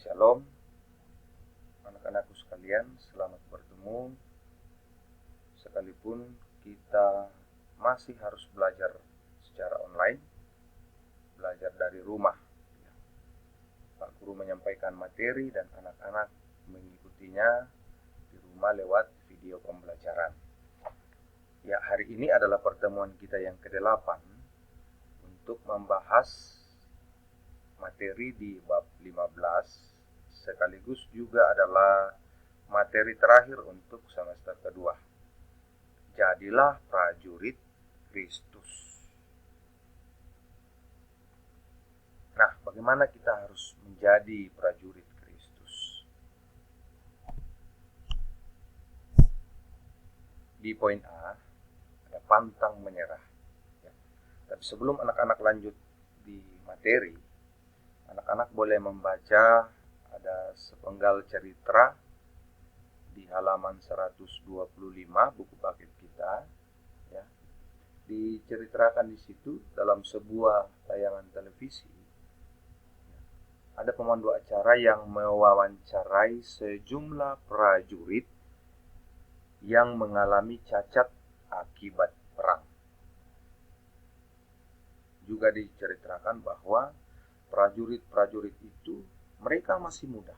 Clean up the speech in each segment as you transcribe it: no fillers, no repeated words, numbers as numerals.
Shalom, anak-anakku sekalian, selamat bertemu. Sekalipun kita masih harus belajar secara online, belajar dari rumah. Pak Guru menyampaikan materi dan anak-anak mengikutinya di rumah lewat video pembelajaran. Ya, hari ini adalah pertemuan kita yang ke-8 untuk membahas materi di bab 15, sekaligus juga adalah materi terakhir untuk semester kedua. Jadilah prajurit Kristus. Nah, bagaimana kita harus menjadi prajurit Kristus? Di poin A, ada pantang menyerah. Ya. Tapi sebelum anak-anak lanjut di materi, anak-anak boleh membaca ada sepenggal cerita di halaman 125 buku paket kita, ya. Diceritakan di situ dalam sebuah tayangan televisi. Ada pemandu acara yang mewawancarai sejumlah prajurit yang mengalami cacat akibat perang. Juga diceritakan bahwa prajurit-prajurit itu mereka masih muda,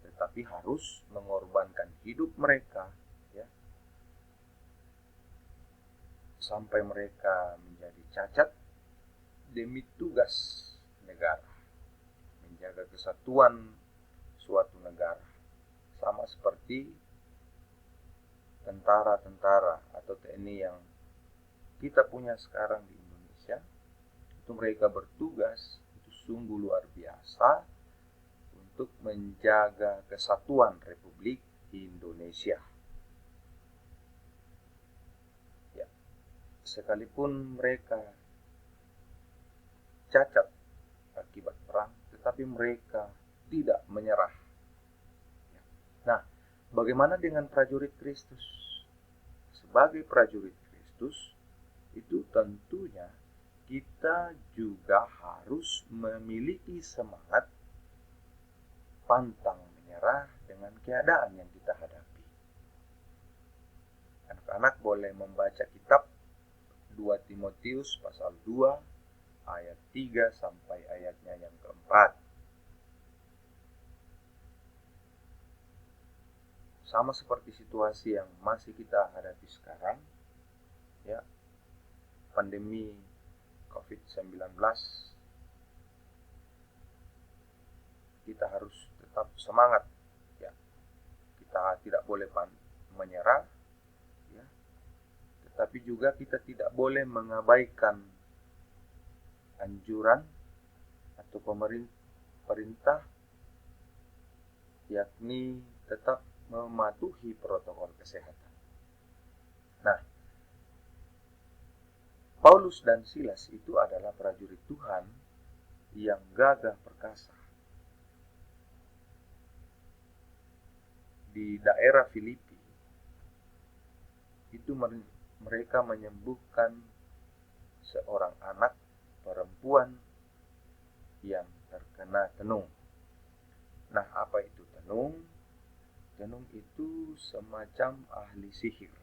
tetapi harus mengorbankan hidup mereka, ya, sampai mereka menjadi cacat demi tugas negara, menjaga kesatuan suatu negara, sama seperti tentara-tentara atau TNI yang kita punya sekarang di Indonesia. Itu mereka bertugas itu sungguh luar biasa untuk menjaga kesatuan Republik Indonesia. Ya, sekalipun mereka cacat akibat perang, tetapi mereka tidak menyerah. Nah, bagaimana dengan prajurit Kristus? Sebagai prajurit Kristus, itu tentunya kita juga harus memiliki semangat pantang menyerah dengan keadaan yang kita hadapi. Anak-anak boleh membaca kitab 2 Timotius pasal 2 ayat 3 sampai ayatnya yang keempat. Sama seperti situasi yang masih kita hadapi sekarang, ya, pandemi COVID-19, kita harus tetap semangat, ya. Kita tidak boleh menyerah, ya. Tetapi juga kita tidak boleh mengabaikan anjuran atau pemerintah, yakni tetap mematuhi protokol kesehatan. Nah, Paulus dan Silas itu adalah prajurit Tuhan yang gagah perkasa. Di daerah Filipi, itu mereka menyembuhkan seorang anak perempuan yang terkena tenung. Nah, apa itu tenung? Tenung itu semacam ahli sihir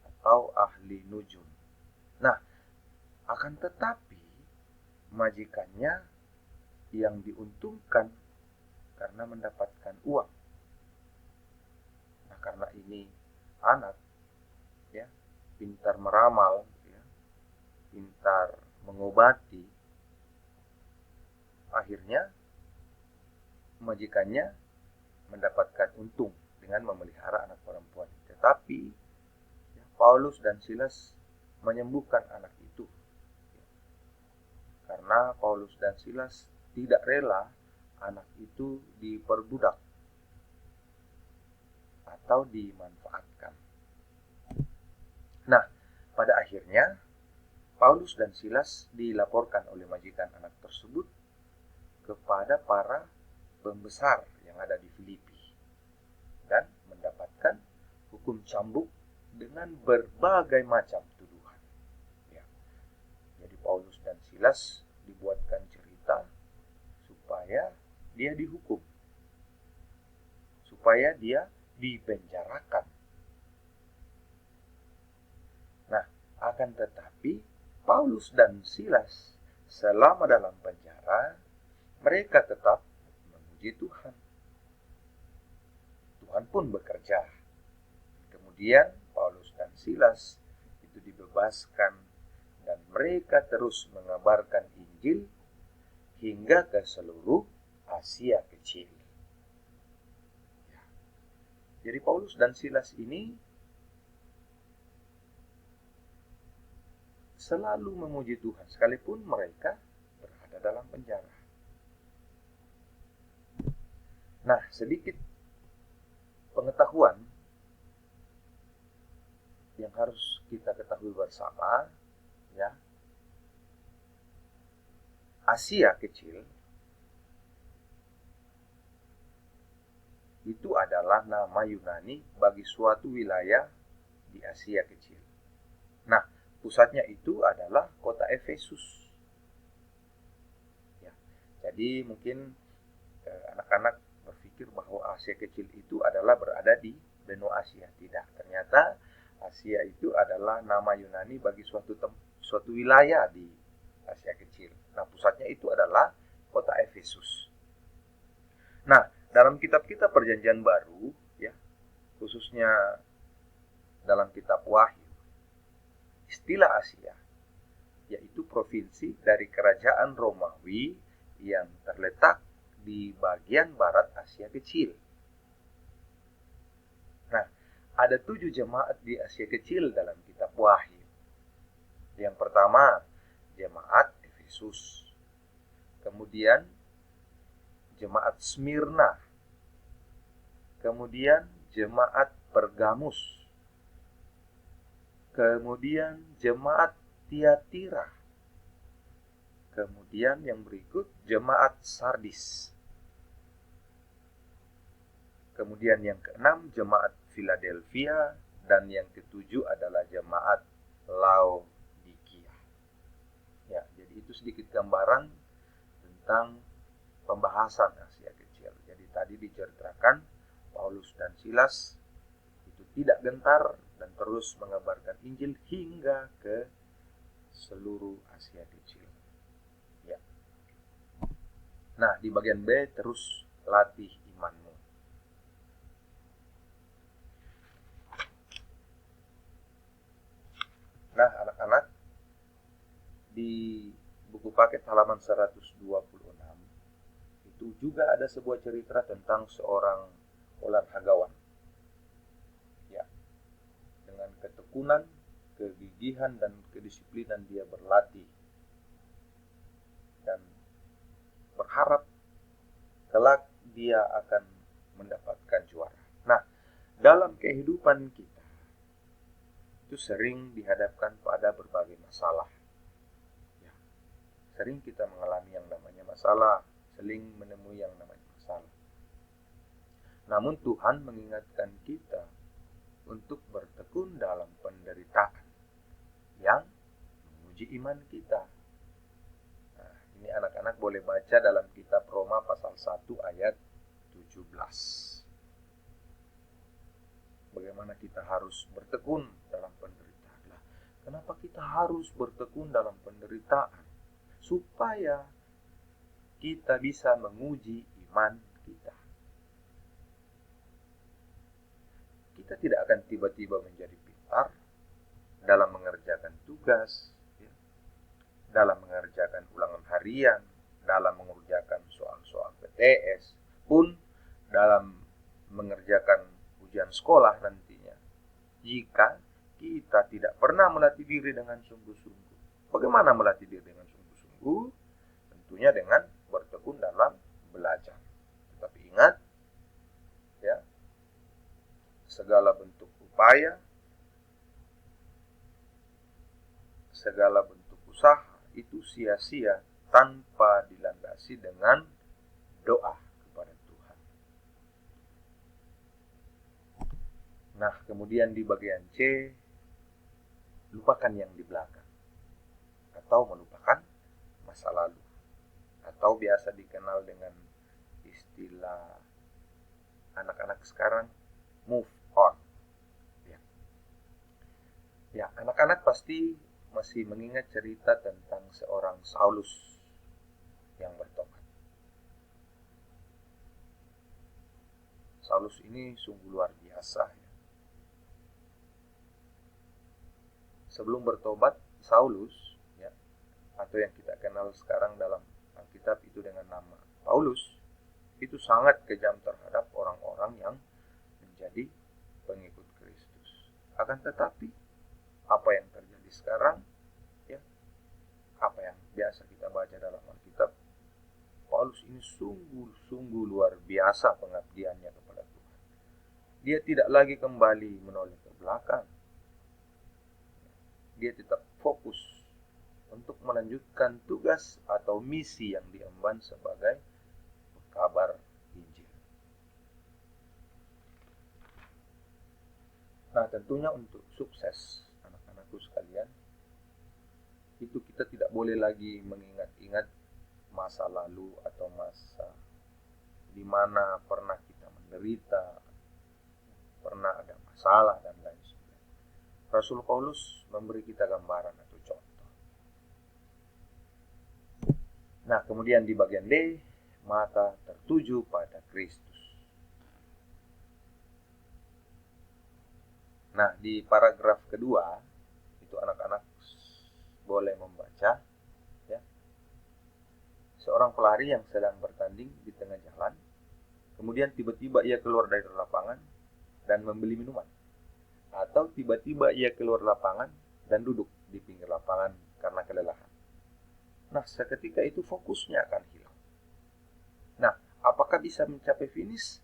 atau ahli nujum. Nah, akan tetapi majikannya yang diuntungkan karena mendapatkan uang. Nah, karena ini anak, ya, pintar meramal, ya, pintar mengobati, akhirnya majikannya mendapatkan untung dengan memelihara anak perempuan. Tetapi ya, Paulus dan Silas menyembuhkan anak itu, ya, karena Paulus dan Silas tidak rela anak itu diperbudak atau dimanfaatkan. Nah, pada akhirnya Paulus dan Silas dilaporkan oleh majikan anak tersebut kepada para pembesar yang ada di Filipi dan mendapatkan hukum cambuk dengan berbagai macam tuduhan. Ya. Jadi Paulus dan Silas dibuatkan cerita supaya dia dihukum, supaya dia dipenjarakan. Nah, akan tetapi Paulus dan Silas selama dalam penjara, mereka tetap memuji Tuhan. Tuhan pun bekerja. Kemudian Paulus dan Silas itu dibebaskan dan mereka terus mengabarkan Injil hingga ke seluruh Asia Kecil. Jadi Paulus dan Silas ini selalu memuji Tuhan sekalipun mereka berada dalam penjara. Nah, sedikit pengetahuan yang harus kita ketahui bersama, ya. Asia Kecil itu adalah nama Yunani bagi suatu wilayah di Asia Kecil. Nah, pusatnya itu adalah kota Efesus. Ya, jadi mungkin anak-anak berpikir bahwa Asia Kecil itu adalah berada di benua Asia. Tidak, ternyata Asia itu adalah nama Yunani bagi suatu wilayah di Asia Kecil. Nah, pusatnya itu adalah kota Efesus. Nah, dalam kitab-kitab Perjanjian Baru, ya, khususnya dalam kitab Wahyu, istilah Asia yaitu provinsi dari kerajaan Romawi yang terletak di bagian barat Asia Kecil. Nah, ada 7 jemaat di Asia Kecil dalam kitab Wahyu. Yang pertama, jemaat Efesus. Kemudian jemaat Smyrna. Kemudian jemaat Pergamus. Kemudian jemaat Tiatira. Kemudian yang berikut jemaat Sardis. Kemudian yang keenam jemaat Philadelphia, dan yang ketujuh adalah jemaat Laodikia. Ya, jadi itu sedikit gambaran tentang pembahasan Asia Kecil. Jadi tadi diceritakan Paulus dan Silas itu tidak gentar dan terus mengabarkan Injil hingga ke seluruh Asia Kecil. Ya. Nah, di bagian B terus latih imanmu. Nah, anak-anak, di buku paket halaman 126 itu juga ada sebuah cerita tentang seorang olahragawan. Ya. Dengan ketekunan, kegigihan dan kedisiplinan dia berlatih dan berharap kelak dia akan mendapatkan juara. Nah, dalam kehidupan kita itu sering dihadapkan pada berbagai masalah. Ya, sering kita mengalami yang namanya masalah, sering menemui yang namanya masalah. Namun Tuhan mengingatkan kita untuk bertekun dalam penderitaan yang menguji iman kita. Nah, ini anak-anak boleh baca dalam kitab Roma pasal 1 ayat 17. Bagaimana kita harus bertekun dalam penderitaan. Nah, kenapa kita harus bertekun dalam penderitaan? Supaya kita bisa menguji iman kita. Kita tidak akan tiba-tiba menjadi pintar dalam mengerjakan tugas, ya, dalam mengerjakan ulangan harian, dalam mengerjakan soal-soal PTS, pun dalam mengerjakan ujian sekolah nantinya, jika kita tidak pernah melatih diri dengan sungguh-sungguh. Bagaimana melatih diri dengan sungguh-sungguh? Tentunya dengan bertekun dalam belajar. Tetapi ingat, ya, segala bentuk upaya, segala bentuk usaha itu sia-sia tanpa dilandasi dengan doa kepada Tuhan. Nah, kemudian di bagian C, lupakan yang di belakang atau melupakan masa lalu, atau biasa dikenal dengan istilah anak-anak sekarang, move on. Ya, anak-anak pasti masih mengingat cerita tentang seorang Saulus yang bertobat. Saulus ini sungguh luar biasa. Sebelum bertobat, Saulus, ya, atau yang kita kenal sekarang dalam Alkitab itu dengan nama Paulus, itu sangat kejam terhadap orang-orang yang menjadi pengikut Kristus. Akan tetapi, apa yang terjadi sekarang, ya, apa yang biasa kita baca dalam Alkitab, Paulus ini sungguh luar biasa pengabdiannya kepada Tuhan. Dia tidak lagi kembali menoleh ke belakang. Dia tetap fokus untuk melanjutkan tugas atau misi yang diemban sebagai pekabar Injil. Nah, tentunya untuk sukses anak-anakku sekalian, itu kita tidak boleh lagi mengingat-ingat masa lalu atau masa di mana pernah kita menderita, pernah ada masalah dan lain sebagainya. Rasul Paulus memberi kita gambaran atau contoh. Nah, kemudian di bagian D, mata tertuju pada Kristus. Nah, di paragraf kedua, itu anak-anak boleh membaca, ya. Seorang pelari yang sedang bertanding di tengah jalan, kemudian tiba-tiba ia keluar dari lapangan dan membeli minuman. Atau tiba-tiba ia keluar lapangan dan duduk di pinggir lapangan karena kelelahan. Nah, seketika itu fokusnya akan hilang. Nah, apakah bisa mencapai finish?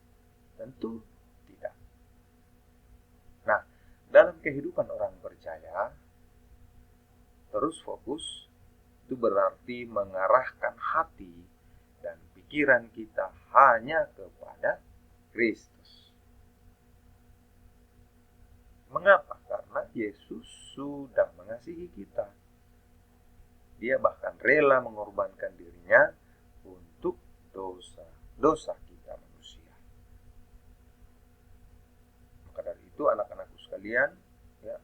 Tentu tidak. Nah, dalam kehidupan orang percaya, terus fokus itu berarti mengarahkan hati dan pikiran kita hanya kepada Kristus. Mengapa? Karena Yesus sudah mengasihi kita. Dia bahkan rela mengorbankan dirinya untuk dosa-dosa kita manusia. Maka dari itu anak-anakku sekalian, ya,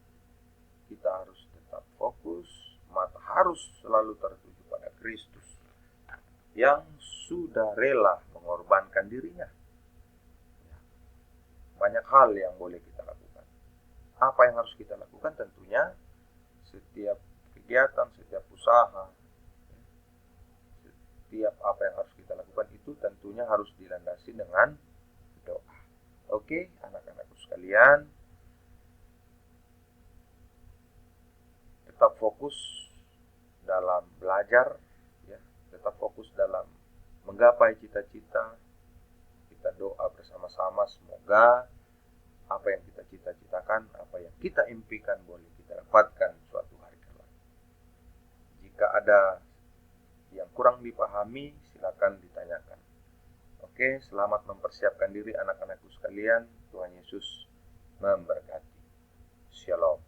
kita harus tetap fokus, mata harus selalu tertuju pada Kristus yang sudah rela mengorbankan dirinya. Banyak hal yang boleh kita lakukan. Apa yang harus kita lakukan? Tentunya setiap kegiatan, setiap usaha, setiap apa yang harus kita lakukan itu tentunya harus dilandasi dengan doa. Oke, anak-anakku sekalian, tetap fokus dalam belajar, ya, tetap fokus dalam menggapai cita-cita. Kita doa bersama-sama, semoga apa yang kita cita-citakan, apa yang kita impikan boleh kita dapatkan suatu hari kelak. Jika ada yang kurang dipahami, silakan ditanyakan. Oke, selamat mempersiapkan diri anak-anakku sekalian. Tuhan Yesus memberkati. Shalom.